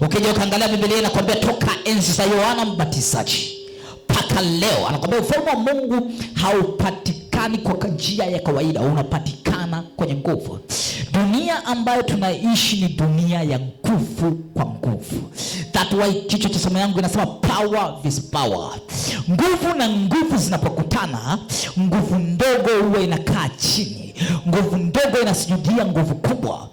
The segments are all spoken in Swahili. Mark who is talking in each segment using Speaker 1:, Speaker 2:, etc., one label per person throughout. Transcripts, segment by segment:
Speaker 1: Ukija ukaangalia Biblia inakwambia toka enzi za Yohana Mbatizaji mpaka leo, anakwambia ufalme wa Mungu haupatikani kwa njia ya kawaida, unapatikana kwenye nguvu. Dunia ambayo tunaishi ni dunia ya nguvu kwa nguvu. That why kichwa cha somo yangu inasema power is power. Nguvu na nguvu zinapokutana, nguvu ndogo huwa inakaa chini, nguvu ndogo inasujudia nguvu kubwa.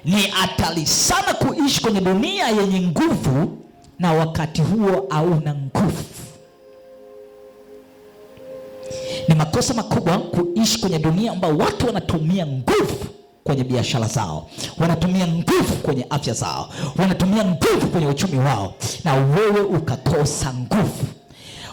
Speaker 1: Ni hatari sana kuishi kwenye dunia yenye nguvu na wakati huo hauna nguvu. Ni makosa makubwa kuishi kwenye dunia ambao watu wanatumia nguvu kwenye biashara zao, wanatumia nguvu kwenye afya zao, wanatumia nguvu kwenye uchumi wao, na wewe ukakosa nguvu.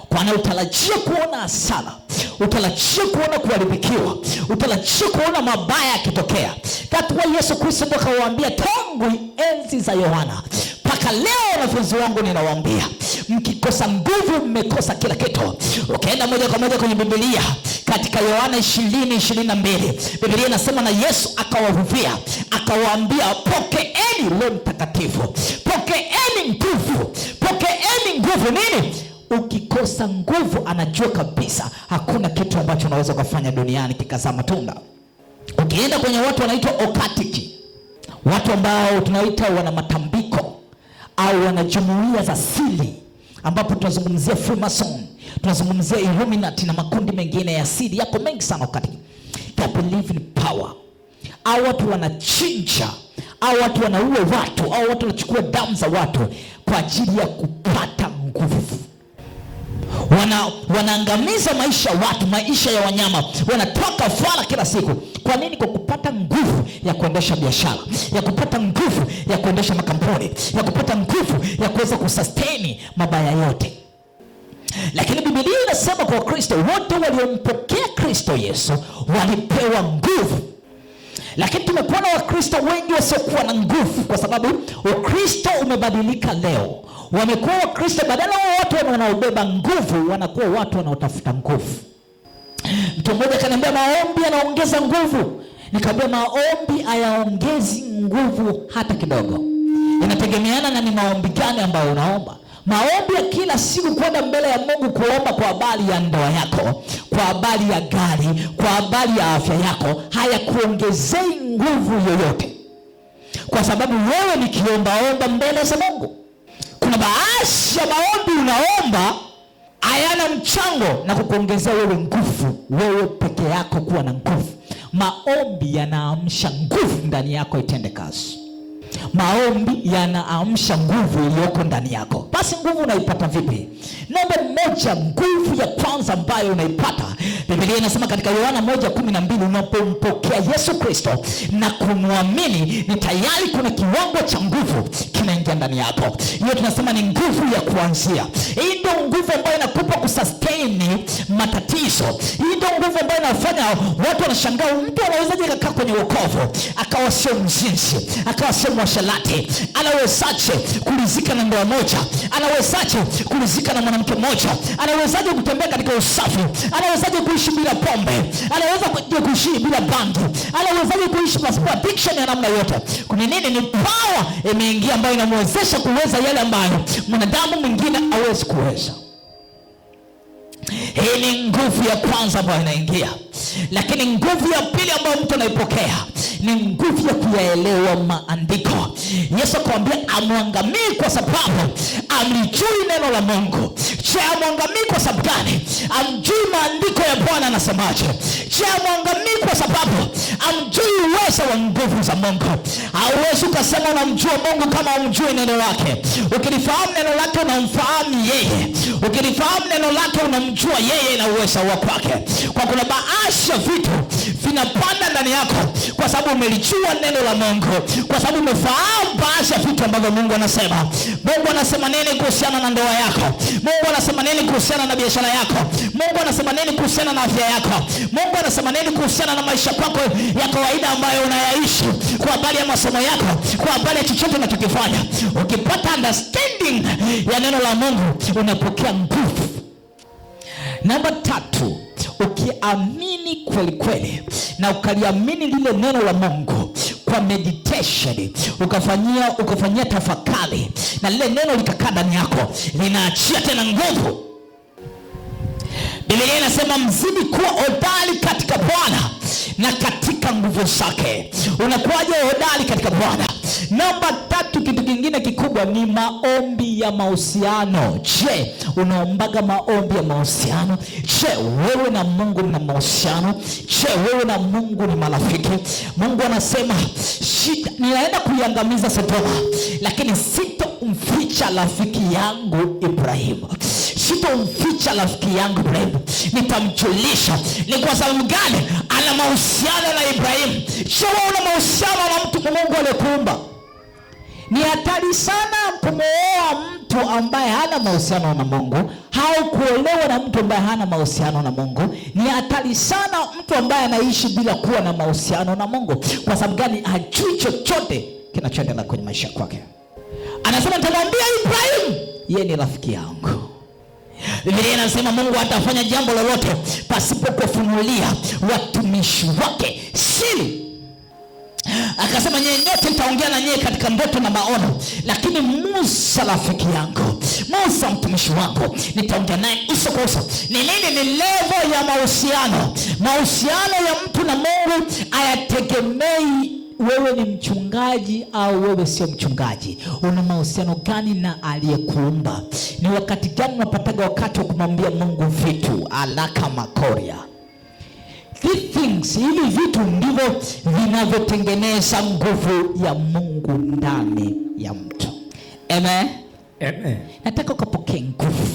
Speaker 1: Kwani utarajia kuona hasara, utarajia kuona kuharibikiwa, utarajia kuona mabaya yakitokea. That's why Yesu Kristo akawaambia tangu enzi za Yohana mpaka leo, wanafunzi wangu ninawaambia, mkikosa nguvu mmekosa kila kitu. Ukaenda moja kwa moja kwenye Biblia katika Yohana 20:22, Biblia inasema na Yesu akawavuvia akawaambia, pokeeni Roho Mtakatifu, pokeeni nguvu, pokeeni nguvu. Nini? Ukikosa nguvu, anajua kabisa hakuna kitu ambacho unaweza kufanya duniani kikazaa matunda. Ukienda kwenye watu wanaitwa okatiki, watu ambao tunaita wana matambiko au wana jumuiya za siri, ambapo tunazungumzia Freemason, tunazungumzia Illuminati na makundi mengine ya siri, yako mengi sana wakati. They believe in power. Au watu wanachinja, au watu wanaua watu, au watu wanachukua damu za watu kwa ajili ya kupata nguvu. Wanaangamiza maisha ya watu, maisha ya wanyama, wanatoa kafara kila siku. Kwa nini? Kwa kupata nguvu ya kuendesha biashara, ya kupata nguvu ya kuendesha makampuni, ya kupata nguvu ya kuweza kusustain mabaya yote. Lakini Biblia inasema kwa Kristo wote waliompokea Kristo Yesu walipewa nguvu. Lakini tumekuwa na Wakristo wengi wasiokuwa na nguvu, kwa sababu Ukristo umebadilika leo. Wamekuwa Wakristo badala ya watu wanaobeba nguvu, wanakuwa watu wanaotafuta nguvu. Mtu mmoja kaniambia maombi yanaongeza nguvu. Nikamwambia maombi hayaongezi nguvu hata kidogo. Inategemeana na ni maombi gani ambayo unaomba. Maombi ya kila siku kwenda mbele ya Mungu kuomba kwa habari ya ndoa yako, kwa habari ya gari, kwa habari ya afya yako, hayakuongezei nguvu yoyote, kwa sababu wewe ni kiombaomba mbele za Mungu. Kuna baadhi ya maombi unaomba hayana mchango na kukuongezea wewe nguvu, wewe peke yako kuwa na nguvu. Maombi yanaamsha nguvu ndani yako itende kazi. Maombi yanaamsha nguvu iliyoko ndani yako. Basi nguvu unaipata vipi? Namba moja, nguvu ya kwanza ambayo unaipata, Biblia inasema katika Yohana 1:12, unapompokea Yesu Kristo na kumwamini, ni tayari kuna kiwango cha nguvu kinaingia ndani yako. Hiyo tunasema ni nguvu ya kuanzia. Hii ndio nguvu ambayo inakupa kusustain matatizo. Hii ndio nguvu ambayo inafanya watu wanashangaa, mtu anawezaje kukaa kwenye wokovu akawa sio mzinzi, akawa sio mwashalati, anawezaje kulizika na ndoa moja, anawezaje kulizika na mwanamke mmoja, anawezaje kutembea katika usafi, anawezaje kuishi bila pombe, anaweza kuishi bila bangi, anawezaje kuishi pasipo addiction ya namna yote. Kuna nini? Ni power imeingia ambayo inamwezesha kuweza yale ambayo mwanadamu mwingine hawezi kuweza. Hii ni nguvu ya kwanza ambayo inaingia. Lakini nguvu ya pili ambayo mtu anaipokea ni nguvu ya kuyaelewa maandiko. Yesu akamwambia amwangamii kwa sababu amlijui neno la Mungu. Je, amwangamii kwa sababu gani? Amjui maandiko ya Bwana anasemaje. Je, amwangamii kwa sababu amjui uwezo wa nguvu za Mungu. Hauwezi ukasema unamjua Mungu kama umjui neno lake. Ukilifahamu neno lake unamfahamu yeye. Ukilifahamu neno lake unamjua yeye na uwezo wa kwake. Kwa kuna baadhi ya vitu vinapanda ndani yako kwa sababu umelijua neno la Mungu, kwa sababu umefahamu baadhi ya vitu ambavyo Mungu anasema. Mungu anasema nini kuhusiana na ndoa yako? Mungu anasema nini kuhusiana na biashara yako? Mungu anasema nini kuhusiana na afya yako? Mungu anasema nini kuhusiana na maisha yako ya kawaida ambayo unayaishi, kwa habari ya masomo yako, kwa habari ya chochote unachokifanya? Ukipata understanding ya neno la Mungu unapokea nguvu. Namba 3, ukiamini kweli kweli na ukaliamini lile neno la Mungu kwa meditation, ukafanyia tafakari, na lile neno likakaa ndani yako, linaachia tena nguvu. Biblia inasema mzidi kuwa hodari katika Bwana na katika nguvu zake. Unakuwaje hodari katika Bwana? Namba 3, kitu kingine kikubwa ni maombi ya mahusiano. Je, unaombaga maombi ya mahusiano? Je, wewe na Mungu mna mahusiano? Je, wewe na Mungu ni marafiki? Mungu anasema ninaenda kuiangamiza Sodoma, lakini sitomficha rafiki yangu Ibrahimu. Sitomficha rafiki yangu Ibrahimu, nitamjulisha. Ni kwa sababu gani? Ana mahusiano na Ibrahimu. Je, wewe una mahusiano na mtu Mungu aliyekuumba? Ni hatari sana kumooa mtu ambaye hana mahusiano na Mungu, au kuolewa na mtu ambaye hana mahusiano na Mungu. Ni hatari sana mtu ambaye anaishi bila kuwa na mahusiano na Mungu. Kwa sababu gani? Hajui chochote kinachoendelea kwenye maisha yake. Anasema nitamwambia Ibrahimu, yeye ni rafiki yangu. Biblia inasema Mungu hatafanya jambo lolote pasipo kufunulia watumishi wake siri. Akasema nyote nitaongea na nyie katika ndoto na maono, lakini Musa rafiki yangu, Musa mtumishi wangu, nitaongea naye uso kwa uso. Ni nini? Ni level ya mahusiano. Mahusiano ya mtu na Mungu hayategemei wewe ni mchungaji au wewe sio mchungaji. Una mahusiano gani na aliyekuumba? Ni wakati gani unapataga wakati wa kumwambia Mungu vitu? Alaka makoria. These things, hivi vitu ndivyo vinavyotengeneza nguvu ya Mungu ndani ya mtu. Amen. Amen. Nataka ukapokee nguvu.